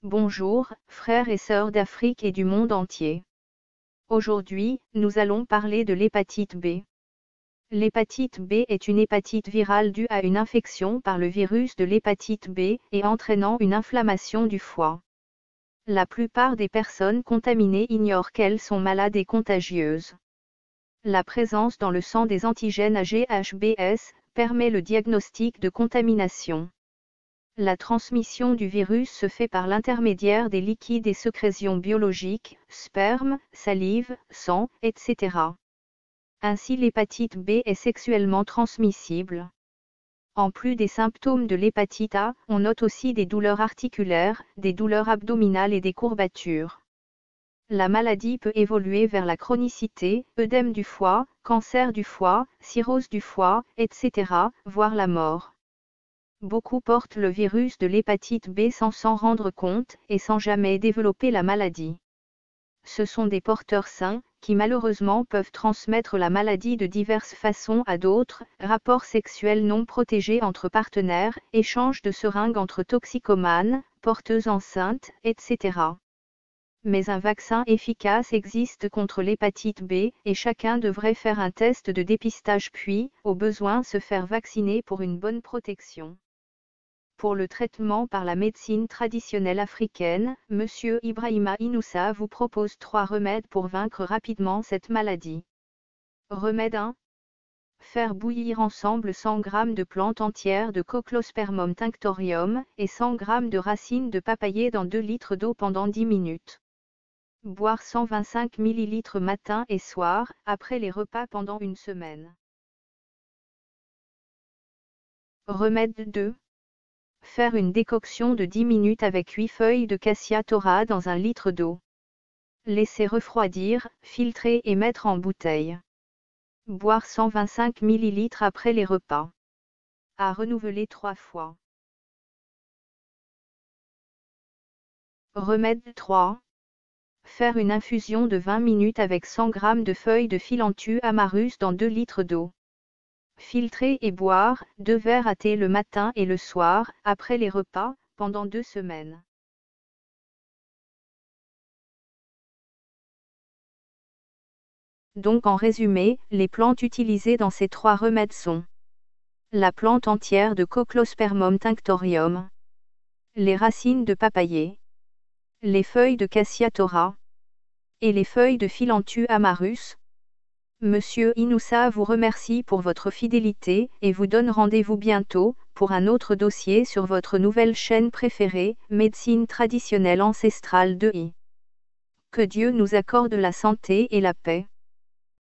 Bonjour, frères et sœurs d'Afrique et du monde entier. Aujourd'hui, nous allons parler de l'hépatite B. L'hépatite B est une hépatite virale due à une infection par le virus de l'hépatite B et entraînant une inflammation du foie. La plupart des personnes contaminées ignorent qu'elles sont malades et contagieuses. La présence dans le sang des antigènes AGHBS permet le diagnostic de contamination. La transmission du virus se fait par l'intermédiaire des liquides et sécrétions biologiques, sperme, salive, sang, etc. Ainsi l'hépatite B est sexuellement transmissible. En plus des symptômes de l'hépatite A, on note aussi des douleurs articulaires, des douleurs abdominales et des courbatures. La maladie peut évoluer vers la chronicité, œdème du foie, cancer du foie, cirrhose du foie, etc., voire la mort. Beaucoup portent le virus de l'hépatite B sans s'en rendre compte et sans jamais développer la maladie. Ce sont des porteurs sains, qui malheureusement peuvent transmettre la maladie de diverses façons à d'autres, rapports sexuels non protégés entre partenaires, échanges de seringues entre toxicomanes, porteuses enceintes, etc. Mais un vaccin efficace existe contre l'hépatite B, et chacun devrait faire un test de dépistage puis, au besoin, se faire vacciner pour une bonne protection. Pour le traitement par la médecine traditionnelle africaine, M. Ibrahima Inoussa vous propose 3 remèdes pour vaincre rapidement cette maladie. Remède 1. Faire bouillir ensemble 100 g de plantes entières de Coclospermum tinctorium et 100 g de racines de papayer dans 2 litres d'eau pendant 10 minutes. Boire 125 ml matin et soir, après les repas pendant une semaine. Remède 2. Faire une décoction de 10 minutes avec 8 feuilles de Cassia Tora dans 1 litre d'eau. Laisser refroidir, filtrer et mettre en bouteille. Boire 125 ml après les repas. À renouveler 3 fois. Remède 3. Faire une infusion de 20 minutes avec 100 g de feuilles de Philanthus amarus dans 2 litres d'eau. Filtrer et boire 2 verres à thé le matin et le soir, après les repas, pendant 2 semaines. Donc en résumé, les plantes utilisées dans ces 3 remèdes sont la plante entière de Coclospermum tinctorium, les racines de papayer, les feuilles de Cassia Tora et les feuilles de Philanthus amarus. Monsieur Inoussa vous remercie pour votre fidélité et vous donne rendez-vous bientôt pour un autre dossier sur votre nouvelle chaîne préférée, Médecine traditionnelle ancestrale 2i. Que Dieu nous accorde la santé et la paix.